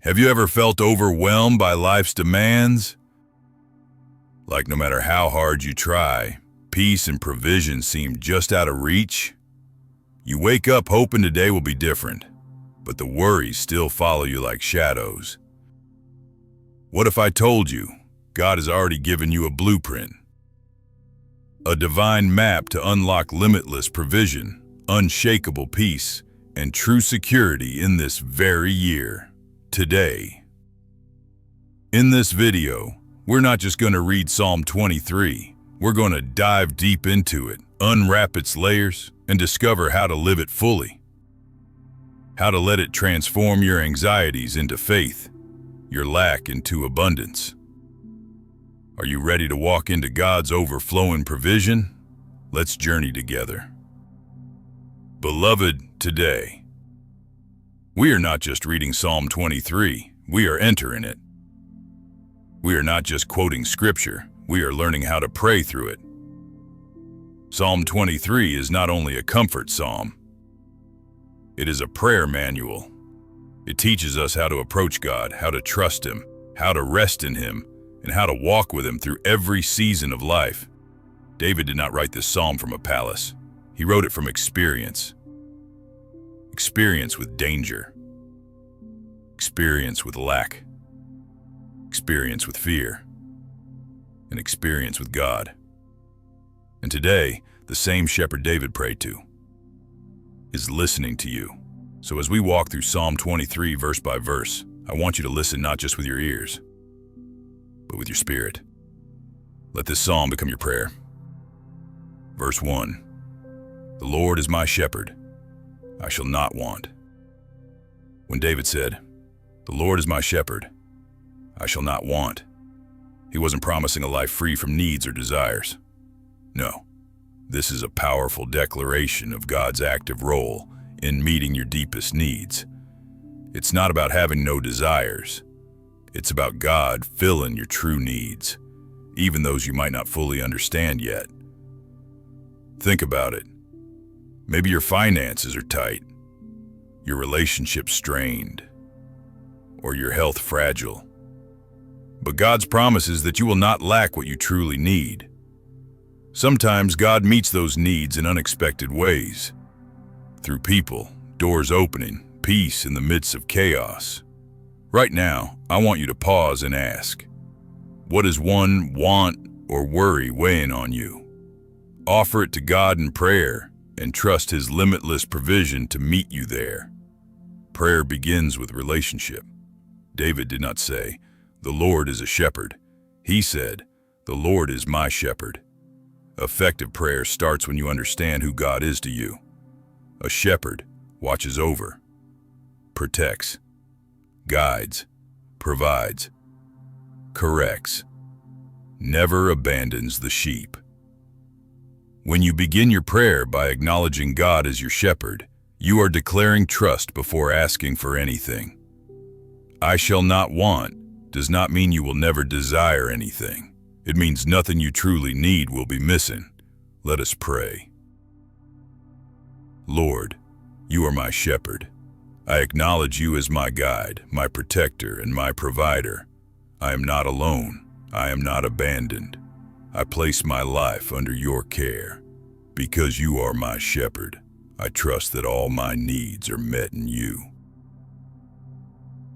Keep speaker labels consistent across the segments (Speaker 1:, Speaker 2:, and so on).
Speaker 1: Have you ever felt overwhelmed by life's demands? Like no matter how hard you try, peace and provision seem just out of reach? You wake up hoping today will be different, but the worries still follow you like shadows. What if I told you God has already given you a blueprint? A divine map to unlock limitless provision, unshakable peace, and true security in this very year, today. In this video, we're not just going to read Psalm 23, we're going to dive deep into it, unwrap its layers, and discover how to live it fully. How to let it transform your anxieties into faith, your lack into abundance. Are you ready to walk into God's overflowing provision? Let's journey together. Beloved, today, we are not just reading Psalm 23, we are entering it. We are not just quoting scripture, we are learning how to pray through it. Psalm 23 is not only a comfort psalm, it is a prayer manual. It teaches us how to approach God, how to trust Him, how to rest in Him, and how to walk with Him through every season of life. David did not write this psalm from a palace. He wrote it from experience. Experience with danger. Experience with lack. Experience with fear. And experience with God. And today, the same shepherd David prayed to is listening to you. So as we walk through Psalm 23 verse by verse, I want you to listen not just with your ears, but with your spirit. Let this psalm become your prayer. Verse 1. The Lord is my shepherd, I shall not want. When David said, the Lord is my shepherd, I shall not want, he wasn't promising a life free from needs or desires. No, this is a powerful declaration of God's active role in meeting your deepest needs. It's not about having no desires. It's about God filling your true needs, even those you might not fully understand yet. Think about it. Maybe your finances are tight, your relationship strained, or your health fragile. But God's promise is that you will not lack what you truly need. Sometimes God meets those needs in unexpected ways. Through people, doors opening, peace in the midst of chaos. Right now, I want you to pause and ask, what is one want or worry weighing on you? Offer it to God in prayer and trust His limitless provision to meet you there. Prayer begins with relationship. David did not say, the Lord is a shepherd. He said, the Lord is my shepherd. Effective prayer starts when you understand who God is to you. A shepherd watches over, protects, guides, provides, corrects, never abandons the sheep. When you begin your prayer by acknowledging God as your shepherd, you are declaring trust before asking for anything. I shall not want does not mean you will never desire anything. It means nothing you truly need will be missing. Let us pray. Lord, you are my shepherd. I acknowledge you as my guide, my protector, and my provider. I am not alone. I am not abandoned. I place my life under your care. Because you are my shepherd, I trust that all my needs are met in you.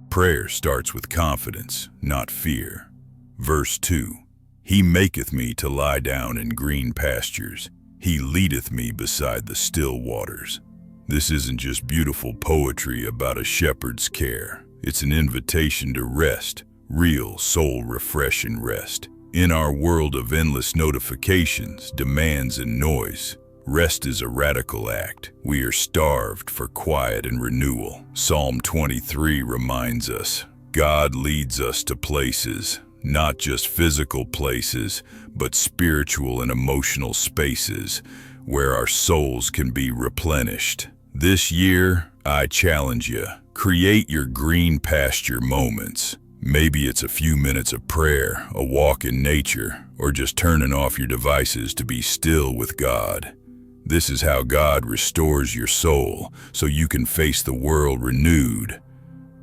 Speaker 1: Prayer starts with confidence, not fear. Verse 2. He maketh me to lie down in green pastures. He leadeth me beside the still waters. This isn't just beautiful poetry about a shepherd's care. It's an invitation to rest, real soul-refreshing rest. In our world of endless notifications, demands, and noise, rest is a radical act. We are starved for quiet and renewal. Psalm 23 reminds us, God leads us to places, not just physical places, but spiritual and emotional spaces where our souls can be replenished. This year, I challenge you, create your green pasture moments. Maybe it's a few minutes of prayer, a walk in nature, or just turning off your devices to be still with God. This is how God restores your soul so you can face the world renewed.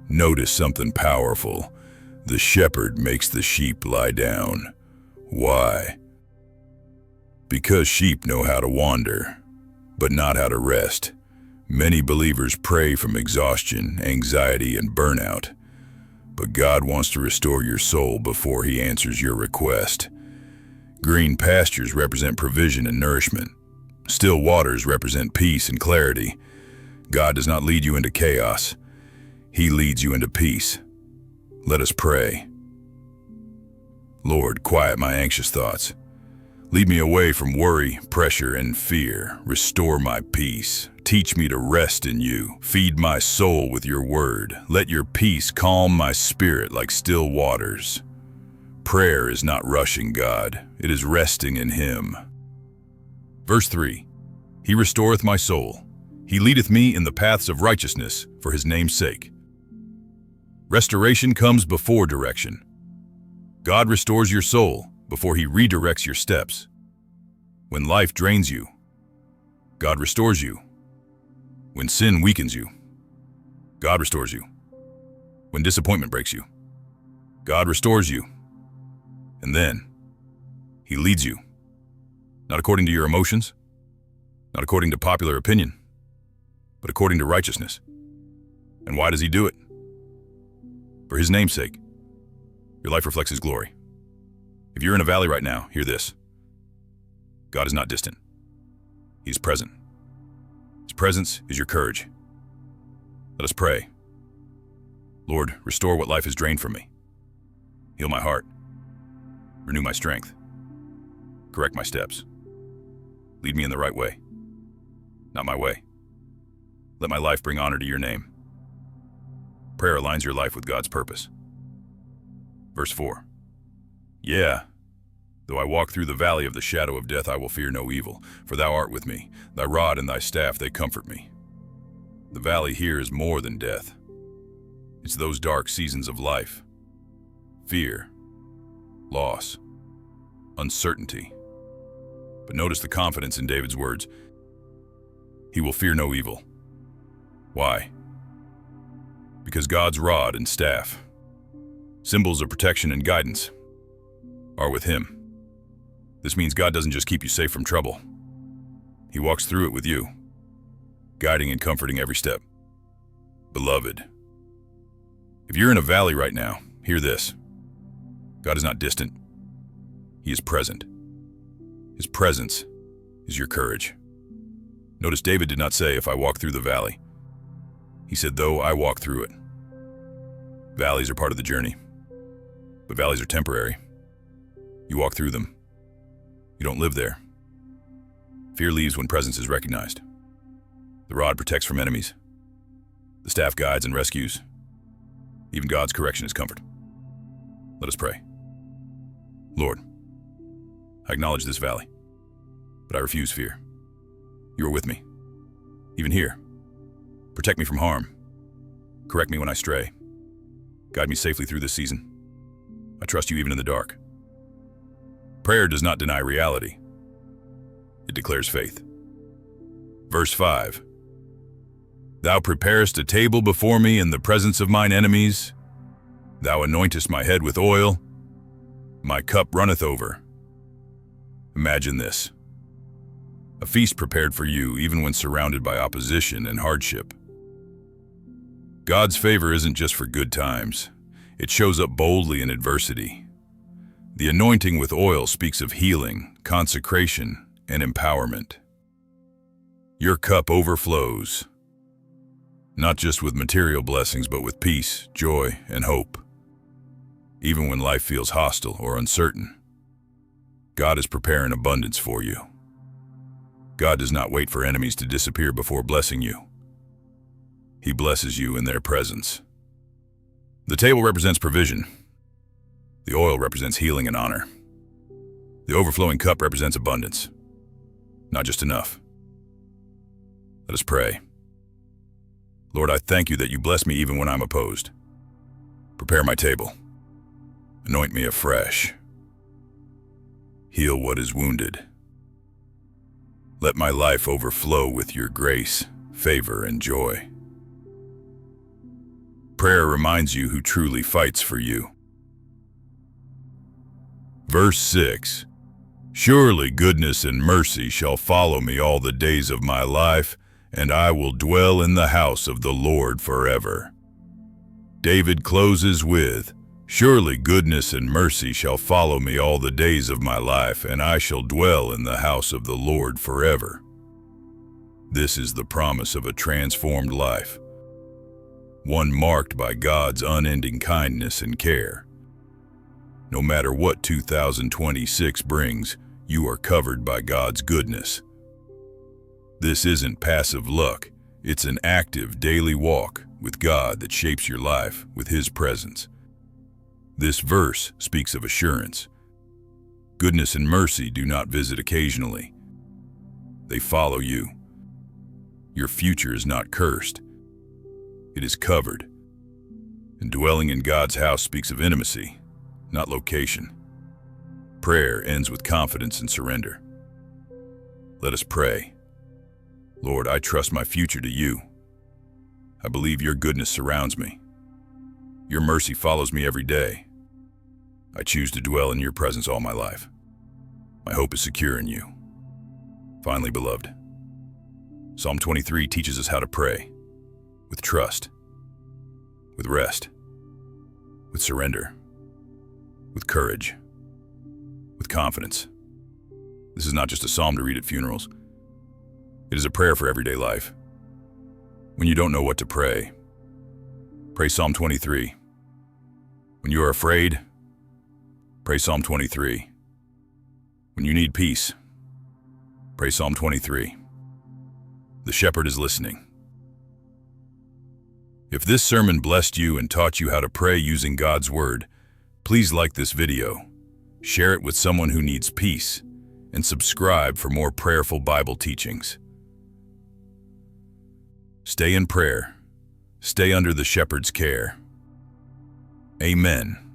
Speaker 1: Notice something powerful. The shepherd makes the sheep lie down. Why? Because sheep know how to wander, but not how to rest. Many believers pray from exhaustion, anxiety, and burnout. But God wants to restore your soul before He answers your request. Green pastures represent provision and nourishment. Still waters represent peace and clarity. God does not lead you into chaos. He leads you into peace. Let us pray. Lord, quiet my anxious thoughts. Lead me away from worry, pressure, and fear. Restore my peace. Teach me to rest in you. Feed my soul with your word. Let your peace calm my spirit like still waters. Prayer is not rushing God. It is resting in Him. Verse 3. He restoreth my soul. He leadeth me in the paths of righteousness for His name's sake. Restoration comes before direction. God restores your soul before He redirects your steps. When life drains you, God restores you. When sin weakens you, God restores you. When disappointment breaks you, God restores you. And then He leads you, not according to your emotions, not according to popular opinion, but according to righteousness. And why does He do it? For His name's sake. Your life reflects His glory. If you're in a valley right now, hear this. God is not distant. He's present. His presence is your courage. Let us pray. Lord, restore what life has drained from me. Heal my heart. Renew my strength. Correct my steps. Lead me in the right way, not my way. Let my life bring honor to your name. Prayer aligns your life with God's purpose. Verse 4. Yeah, though I walk through the valley of the shadow of death, I will fear no evil, for thou art with me. Thy rod and thy staff, they comfort me. The valley here is more than death. It's those dark seasons of life. Fear, loss, uncertainty. But notice the confidence in David's words. He will fear no evil. Why? Because God's rod and staff, symbols of protection and guidance, are with Him. This means God doesn't just keep you safe from trouble. He walks through it with you, guiding and comforting every step. Beloved, if you're in a valley right now, hear this. God is not distant. He is present. His presence is your courage. Notice David did not say, if I walk through the valley. He said, though I walk through it. Valleys are part of the journey, but valleys are temporary. You walk through them. You don't live there. Fear leaves when presence is recognized. The rod protects from enemies. The staff guides and rescues. Even God's correction is comfort. Let us pray. Lord, I acknowledge this valley, but I refuse fear. You are with me, even here. Protect me from harm. Correct me when I stray. Guide me safely through this season. I trust you even in the dark. Prayer does not deny reality. It declares faith. Verse 5. Thou preparest a table before me in the presence of mine enemies. Thou anointest my head with oil. My cup runneth over. Imagine this. A feast prepared for you even when surrounded by opposition and hardship. God's favor isn't just for good times. It shows up boldly in adversity. The anointing with oil speaks of healing, consecration, and empowerment. Your cup overflows, not just with material blessings, but with peace, joy, and hope. Even when life feels hostile or uncertain, God is preparing abundance for you. God does not wait for enemies to disappear before blessing you. He blesses you in their presence. The table represents provision. The oil represents healing and honor. The overflowing cup represents abundance, not just enough. Let us pray. Lord, I thank you that you bless me even when I'm opposed. Prepare my table. Anoint me afresh. Heal what is wounded. Let my life overflow with your grace, favor, and joy. Prayer reminds you who truly fights for you. Verse 6. Surely goodness and mercy shall follow me all the days of my life, and I will dwell in the house of the Lord forever. David closes with, surely goodness and mercy shall follow me all the days of my life, and I shall dwell in the house of the Lord forever. This is the promise of a transformed life, one marked by God's unending kindness and care. No matter what 2026 brings, you are covered by God's goodness. This isn't passive luck, it's an active daily walk with God that shapes your life with His presence. This verse speaks of assurance. Goodness and mercy do not visit occasionally. They follow you. Your future is not cursed. It is covered. And dwelling in God's house speaks of intimacy, not location. Prayer ends with confidence and surrender. Let us pray. Lord, I trust my future to you. I believe your goodness surrounds me. Your mercy follows me every day. I choose to dwell in your presence all my life. My hope is secure in you. Finally, beloved, Psalm 23 teaches us how to pray with trust, with rest, with surrender, with courage, with confidence. This is not just a psalm to read at funerals. It is a prayer for everyday life. When you don't know what to pray, pray Psalm 23. When you are afraid, pray Psalm 23. When you need peace, pray Psalm 23. The shepherd is listening. If this sermon blessed you and taught you how to pray using God's word, please like this video, share it with someone who needs peace, and subscribe for more prayerful Bible teachings. Stay in prayer. Stay under the shepherd's care. Amen.